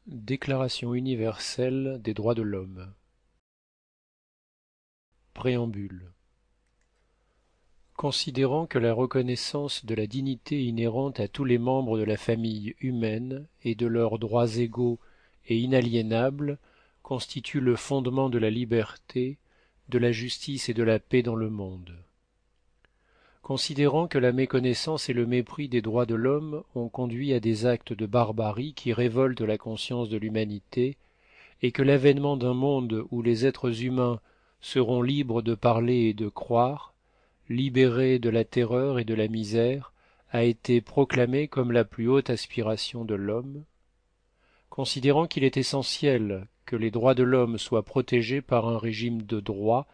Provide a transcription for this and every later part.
Déclaration universelle des droits de l'homme. Préambule. Considérant que la reconnaissance de la dignité inhérente à tous les membres de la famille humaine et de leurs droits égaux et inaliénables constitue le fondement de la liberté, de la justice et de la paix dans le monde. Considérant que la méconnaissance et le mépris des droits de l'homme ont conduit à des actes de barbarie qui révoltent la conscience de l'humanité, et que l'avènement d'un monde où les êtres humains seront libres de parler et de croire, libérés de la terreur et de la misère, a été proclamé comme la plus haute aspiration de l'homme, considérant qu'il est essentiel que les droits de l'homme soient protégés par un régime de droit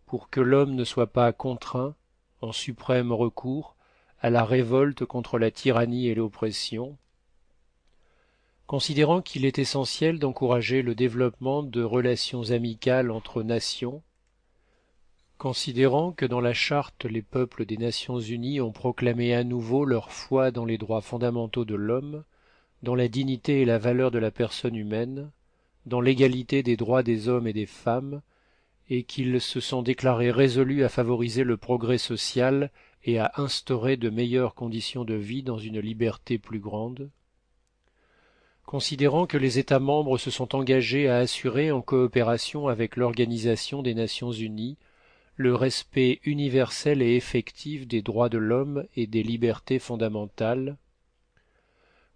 pour que l'homme ne soit pas contraint, en suprême recours, à la révolte contre la tyrannie et l'oppression, considérant qu'il est essentiel d'encourager le développement de relations amicales entre nations, considérant que dans la charte les peuples des Nations unies ont proclamé à nouveau leur foi dans les droits fondamentaux de l'homme, dans la dignité et la valeur de la personne humaine, dans l'égalité des droits des hommes et des femmes, et qu'ils se sont déclarés résolus à favoriser le progrès social et à instaurer de meilleures conditions de vie dans une liberté plus grande, considérant que les États membres se sont engagés à assurer, en coopération avec l'Organisation des Nations unies, le respect universel et effectif des droits de l'homme et des libertés fondamentales,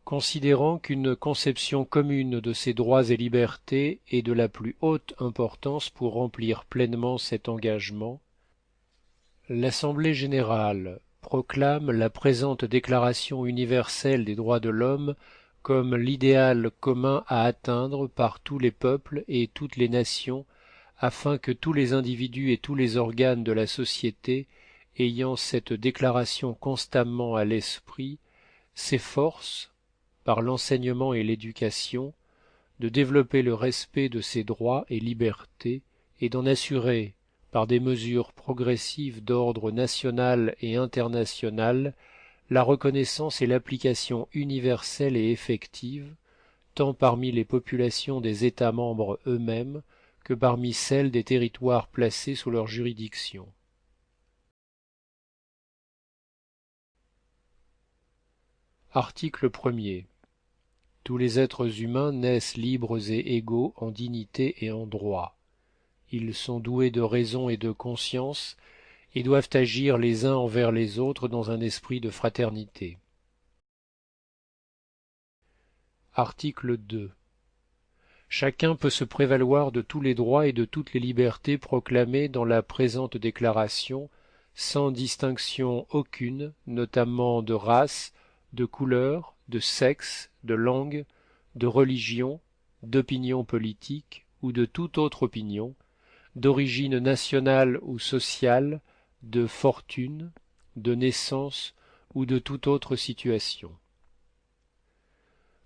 considérant qu'une conception commune de ces droits et libertés est de la plus haute importance pour remplir pleinement cet engagement, l'Assemblée générale proclame la présente Déclaration universelle des droits de l'homme comme l'idéal commun à atteindre par tous les peuples et toutes les nations, afin que tous les individus et tous les organes de la société, ayant cette déclaration constamment à l'esprit, s'efforcent, par l'enseignement et l'éducation, de développer le respect de ces droits et libertés et d'en assurer, par des mesures progressives d'ordre national et international, la reconnaissance et l'application universelle et effective, tant parmi les populations des États membres eux-mêmes que parmi celles des territoires placés sous leur juridiction. Article 1er. Tous les êtres humains naissent libres et égaux en dignité et en droit. Ils sont doués de raison et de conscience et doivent agir les uns envers les autres dans un esprit de fraternité. Article 2. Chacun peut se prévaloir de tous les droits et de toutes les libertés proclamés dans la présente déclaration, sans distinction aucune, notamment de race, de couleur, de sexe, de langue, de religion, d'opinion politique ou de toute autre opinion, d'origine nationale ou sociale, de fortune, de naissance ou de toute autre situation.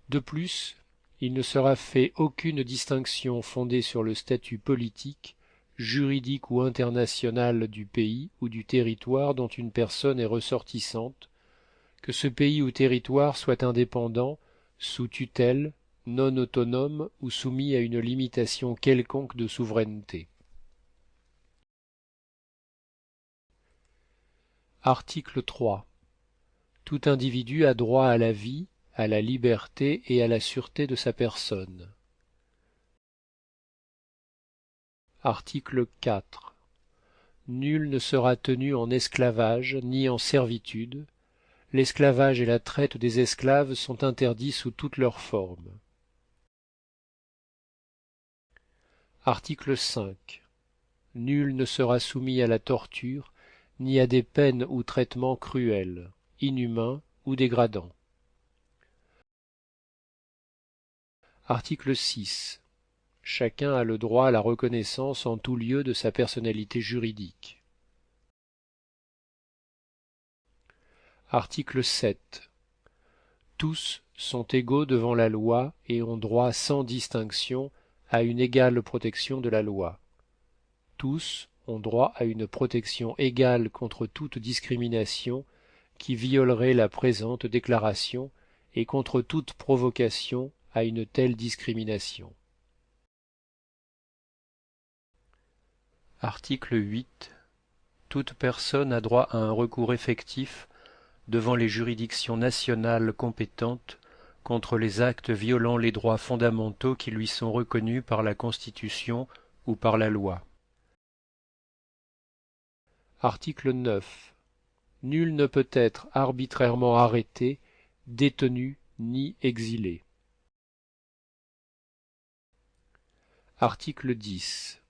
De plus, il ne sera fait aucune distinction fondée sur le statut politique, juridique ou international du pays ou du territoire dont une personne est ressortissante, que ce pays ou territoire soit indépendant, sous tutelle, non autonome ou soumis à une limitation quelconque de souveraineté. Article 3. Tout individu a droit à la vie, à la liberté et à la sûreté de sa personne. Article 4. Nul ne sera tenu en esclavage ni en servitude. L'esclavage et la traite des esclaves sont interdits sous toutes leurs formes. Article 5. Nul ne sera soumis à la torture, ni à des peines ou traitements cruels, inhumains ou dégradants. Article 6. Chacun a le droit à la reconnaissance en tout lieu de sa personnalité juridique. Article 7. Tous sont égaux devant la loi et ont droit sans distinction à une égale protection de la loi. Tous ont droit à une protection égale contre toute discrimination qui violerait la présente déclaration et contre toute provocation à une telle discrimination. Article 8. Toute personne a droit à un recours effectif devant les juridictions nationales compétentes contre les actes violant les droits fondamentaux qui lui sont reconnus par la Constitution ou par la loi. Article 9. Nul ne peut être arbitrairement arrêté, détenu ni exilé. Article 10.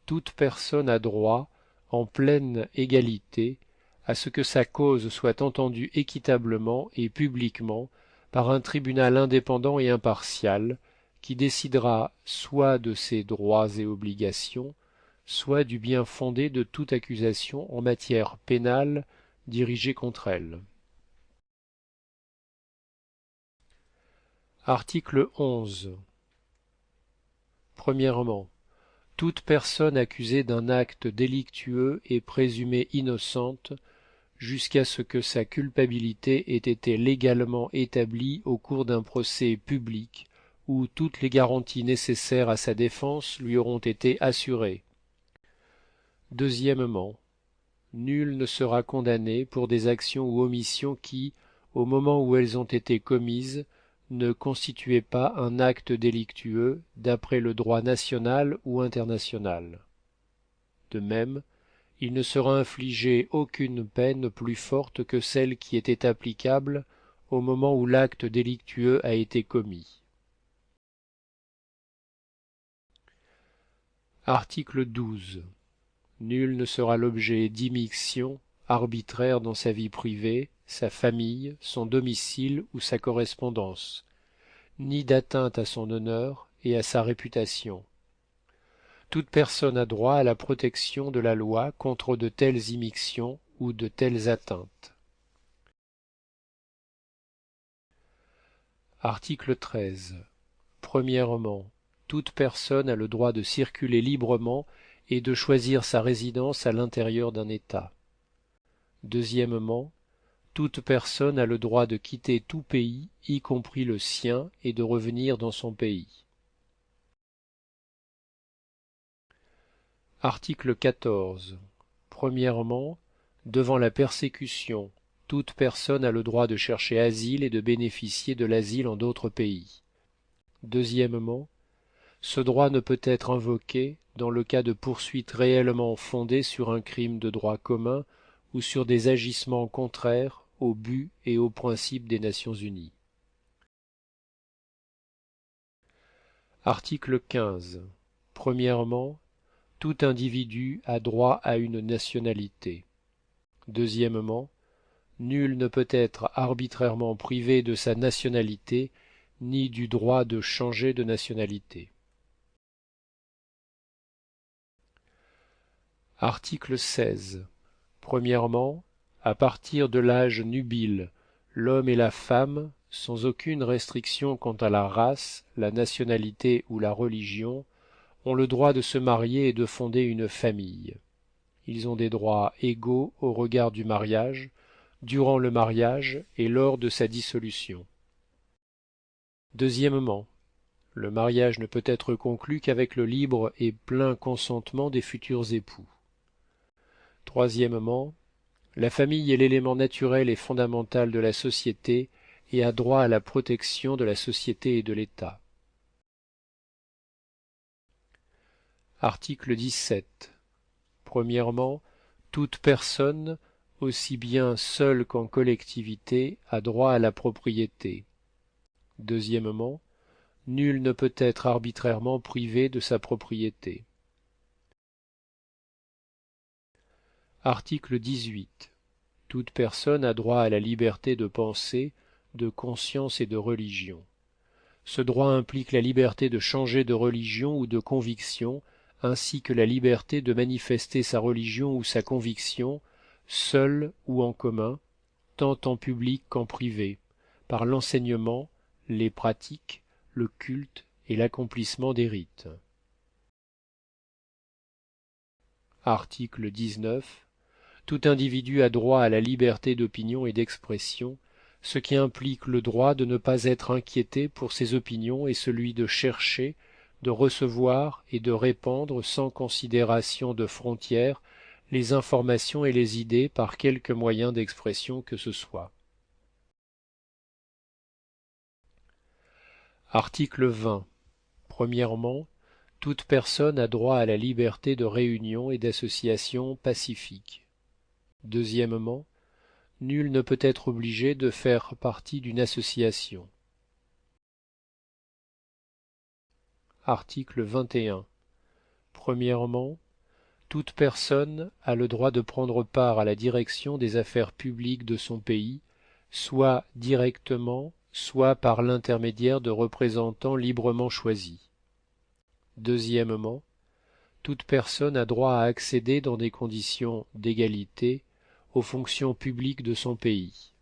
Toute personne a droit, en pleine égalité, à ce que sa cause soit entendue équitablement et publiquement par un tribunal indépendant et impartial, qui décidera soit de ses droits et obligations, soit du bien fondé de toute accusation en matière pénale dirigée contre elle. Article 11. Premièrement, toute personne accusée d'un acte délictueux est présumée innocente jusqu'à ce que sa culpabilité ait été légalement établie au cours d'un procès public où toutes les garanties nécessaires à sa défense lui auront été assurées. Deuxièmement, nul ne sera condamné pour des actions ou omissions qui, au moment où elles ont été commises, ne constituaient pas un acte délictueux d'après le droit national ou international. De même, il ne sera infligé aucune peine plus forte que celle qui était applicable au moment où l'acte délictueux a été commis. Article 12. Nul ne sera l'objet d'immixtion arbitraire dans sa vie privée, sa famille, son domicile ou sa correspondance, ni d'atteinte à son honneur et à sa réputation. Toute personne a droit à la protection de la loi contre de telles immixtions ou de telles atteintes. Article 13. Premièrement, toute personne a le droit de circuler librement et de choisir sa résidence à l'intérieur d'un État. Deuxièmement, toute personne a le droit de quitter tout pays, y compris le sien, et de revenir dans son pays. Article 14. Premièrement, devant la persécution, toute personne a le droit de chercher asile et de bénéficier de l'asile en d'autres pays. Deuxièmement, ce droit ne peut être invoqué dans le cas de poursuites réellement fondées sur un crime de droit commun ou sur des agissements contraires au but et aux principes des Nations unies. Article 15. Premièrement, tout individu a droit à une nationalité. Deuxièmement, nul ne peut être arbitrairement privé de sa nationalité ni du droit de changer de nationalité. Article 16. Premièrement, à partir de l'âge nubile, l'homme et la femme, sans aucune restriction quant à la race, la nationalité ou la religion, ont le droit de se marier et de fonder une famille. Ils ont des droits égaux au regard du mariage, durant le mariage et lors de sa dissolution. Deuxièmement, le mariage ne peut être conclu qu'avec le libre et plein consentement des futurs époux. Troisièmement, la famille est l'élément naturel et fondamental de la société et a droit à la protection de la société et de l'État. Article 17. Premièrement, toute personne, aussi bien seule qu'en collectivité, a droit à la propriété. Deuxièmement, nul ne peut être arbitrairement privé de sa propriété. Article 18. Toute personne a droit à la liberté de pensée, de conscience et de religion. Ce droit implique la liberté de changer de religion ou de conviction, ainsi que la liberté de manifester sa religion ou sa conviction, seule ou en commun, tant en public qu'en privé, par l'enseignement, les pratiques, le culte et l'accomplissement des rites. Article 19. Tout individu a droit à la liberté d'opinion et d'expression, ce qui implique le droit de ne pas être inquiété pour ses opinions et celui de chercher, de recevoir et de répandre sans considération de frontières les informations et les idées par quelque moyen d'expression que ce soit. Article 20. Premièrement, toute personne a droit à la liberté de réunion et d'association pacifique. Deuxièmement, nul ne peut être obligé de faire partie d'une association. Article 21. Premièrement, toute personne a le droit de prendre part à la direction des affaires publiques de son pays, soit directement, soit par l'intermédiaire de représentants librement choisis. Deuxièmement, toute personne a droit à accéder dans des conditions d'égalité aux fonctions publiques de son pays.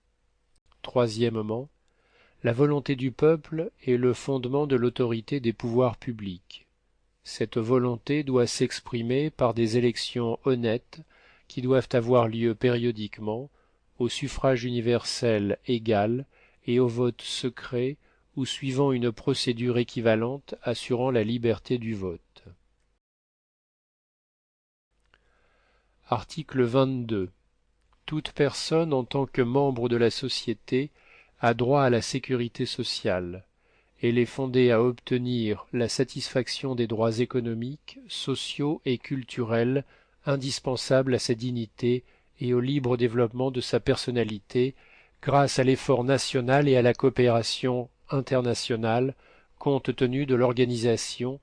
Troisièmement, la volonté du peuple est le fondement de l'autorité des pouvoirs publics. Cette volonté doit s'exprimer par des élections honnêtes qui doivent avoir lieu périodiquement, au suffrage universel égal et au vote secret ou suivant une procédure équivalente assurant la liberté du vote. Article 22. Toute personne en tant que membre de la société a droit à la sécurité sociale. Elle est fondée à obtenir la satisfaction des droits économiques, sociaux et culturels indispensables à sa dignité et au libre développement de sa personnalité grâce à l'effort national et à la coopération internationale compte tenu de l'organisation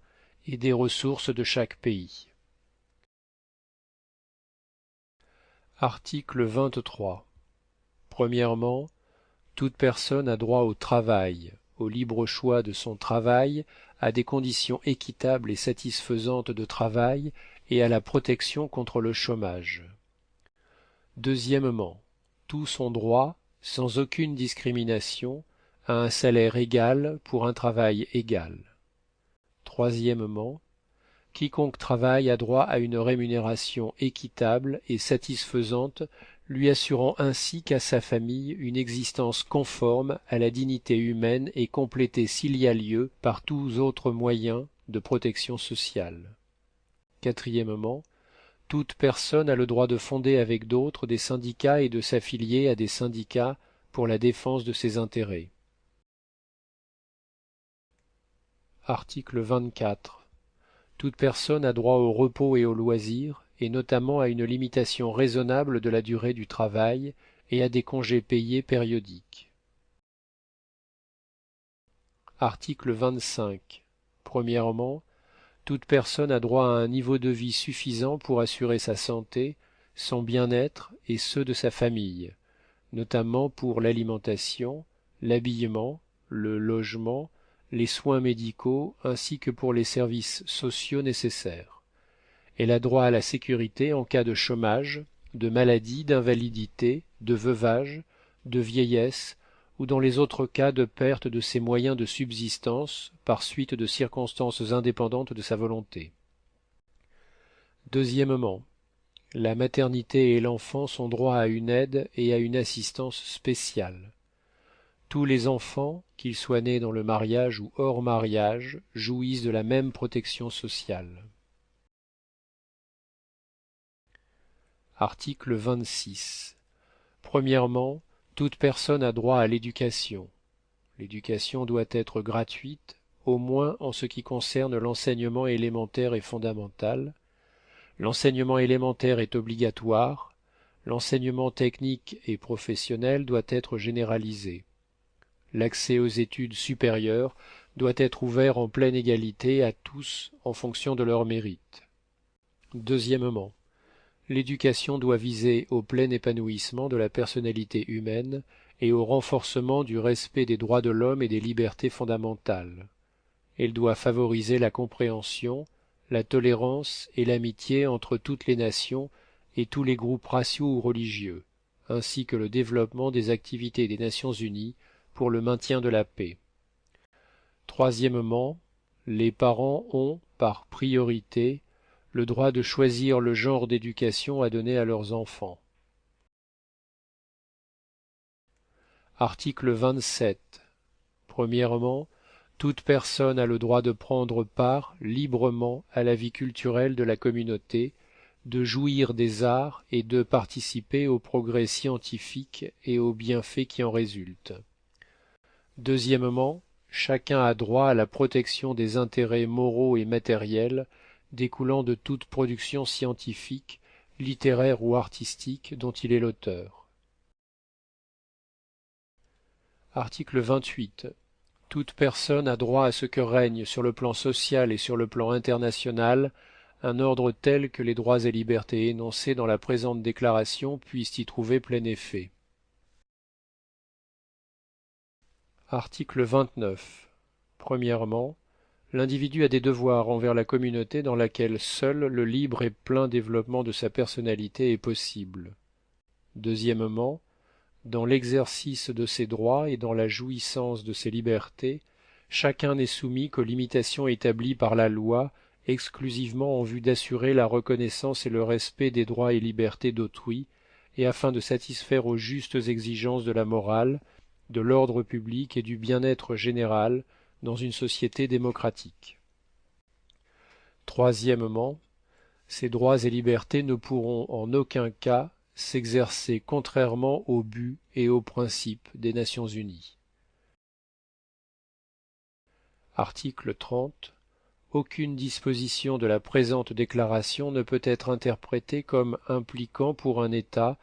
et des ressources de chaque pays. Article 23. Premièrement, toute personne a droit au travail, au libre choix de son travail, à des conditions équitables et satisfaisantes de travail et à la protection contre le chômage. Deuxièmement, tous ont droit, sans aucune discrimination, à un salaire égal pour un travail égal. Troisièmement, quiconque travaille a droit à une rémunération équitable et satisfaisante, lui assurant ainsi qu'à sa famille une existence conforme à la dignité humaine et complétée s'il y a lieu par tous autres moyens de protection sociale. Quatrièmement, toute personne a le droit de fonder avec d'autres des syndicats et de s'affilier à des syndicats pour la défense de ses intérêts. Article 24. Toute personne a droit au repos et au loisir, et notamment à une limitation raisonnable de la durée du travail et à des congés payés périodiques. Article 25. Premièrement, toute personne a droit à un niveau de vie suffisant pour assurer sa santé, son bien-être et ceux de sa famille, notamment pour l'alimentation, l'habillement, le logement, les soins médicaux ainsi que pour les services sociaux nécessaires. Elle a droit à la sécurité en cas de chômage, de maladie, d'invalidité, de veuvage, de vieillesse ou dans les autres cas de perte de ses moyens de subsistance par suite de circonstances indépendantes de sa volonté. Deuxièmement, la maternité et l'enfance ont droit à une aide et à une assistance spéciale. Tous les enfants, qu'ils soient nés dans le mariage ou hors mariage, jouissent de la même protection sociale. Article 26. Premièrement, toute personne a droit à l'éducation. L'éducation doit être gratuite, au moins en ce qui concerne l'enseignement élémentaire et fondamental. L'enseignement élémentaire est obligatoire. L'enseignement technique et professionnel doit être généralisé. L'accès aux études supérieures doit être ouvert en pleine égalité à tous en fonction de leur mérite. Deuxièmement, l'éducation doit viser au plein épanouissement de la personnalité humaine et au renforcement du respect des droits de l'homme et des libertés fondamentales. Elle doit favoriser la compréhension, la tolérance et l'amitié entre toutes les nations et tous les groupes raciaux ou religieux, ainsi que le développement des activités des Nations unies pour le maintien de la paix. Troisièmement, les parents ont, par priorité, le droit de choisir le genre d'éducation à donner à leurs enfants. Article 27. Premièrement, toute personne a le droit de prendre part librement à la vie culturelle de la communauté, de jouir des arts et de participer au progrès scientifique et aux bienfaits qui en résultent. Deuxièmement, chacun a droit à la protection des intérêts moraux et matériels découlant de toute production scientifique, littéraire ou artistique dont il est l'auteur. Article 28. Toute personne a droit à ce que règne sur le plan social et sur le plan international un ordre tel que les droits et libertés énoncés dans la présente déclaration puissent y trouver plein effet. Article 29. Premièrement, l'individu a des devoirs envers la communauté dans laquelle seul le libre et plein développement de sa personnalité est possible. Deuxièmement, dans l'exercice de ses droits et dans la jouissance de ses libertés, chacun n'est soumis qu'aux limitations établies par la loi exclusivement en vue d'assurer la reconnaissance et le respect des droits et libertés d'autrui, et afin de satisfaire aux justes exigences de la morale, de l'ordre public et du bien-être général dans une société démocratique. Troisièmement, ces droits et libertés ne pourront en aucun cas s'exercer contrairement aux buts et aux principes des Nations unies. Article 30. Aucune disposition de la présente déclaration ne peut être interprétée comme impliquant pour un État,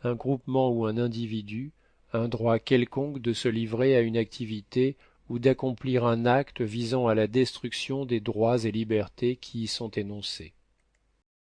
un groupement ou un individu un droit quelconque de se livrer à une activité ou d'accomplir un acte visant à la destruction des droits et libertés qui y sont énoncés.